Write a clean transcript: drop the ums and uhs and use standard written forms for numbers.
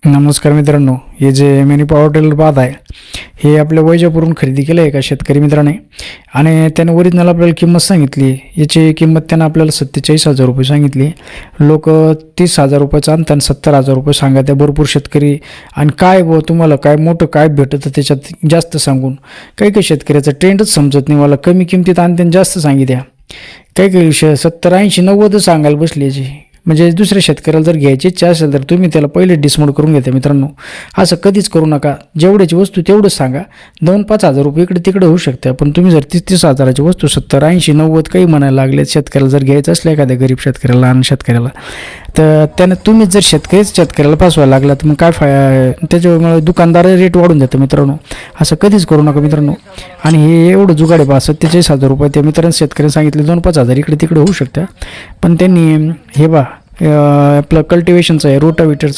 नमस्कार मित्रांनो, हे जे मिनी पॉवर टिलर पाहत आहे हे आपल्या वैजापूरहून खरेदी केलं आहे एका शेतकरी मित्राने आणि त्याने ओरिजिनल आपल्याला किंमत सांगितली. याची किंमत त्यानं आपल्याला 47,000 रुपये सांगितली. लोक 30,000 रुपयाचं आणतात, 70,000 रुपये सांगा त्या भरपूर शेतकरी. आणि काय तुम्हाला काय मोठं काय भेटतं त्याच्यात जास्त सांगून काही काही शेतकऱ्याचा ट्रेंडच समजत नाही. मला कमी किमतीत आणते जास्त सांगित्या. काही काही 70, 80, 90 सांगायला बसली याची. म्हणजे दुसऱ्या शेतकऱ्याला जर घ्यायची इच्छा असेल तर तुम्ही त्याला पहिले डिसमोड करून घेता. मित्रांनो, असं कधीच करू नका. जेवढ्याची वस्तू तेवढंच सांगा. 2-5 हजार रुपये इकडे तिकडे होऊ शकते. पण तुम्ही जर 30-30 हजाराची वस्तू 70, 80, 90 काही म्हणायला लागले शेतकऱ्याला जर घ्यायचं असलं एखाद्या गरीब शेतकऱ्याला, लहान शेतकऱ्याला, तर त्यानं तुम्हीच जर शेतकऱ्याला फसवायला लागला तर मग काय त्याच्यामुळे दुकानदार रेट वाढून देतं. मित्रांनो, असं कधीच करू नका मित्रांनो. आणि हे एवढं जुगाडे 47,000 रुपये त्या मित्रांनी शेतकऱ्याने सांगितले. 2-5 हजार इकडे तिकडे होऊ शकतात. पण त्यांनी हे आपलं कल्टिवेशनचं आहे, रोटावेटरचं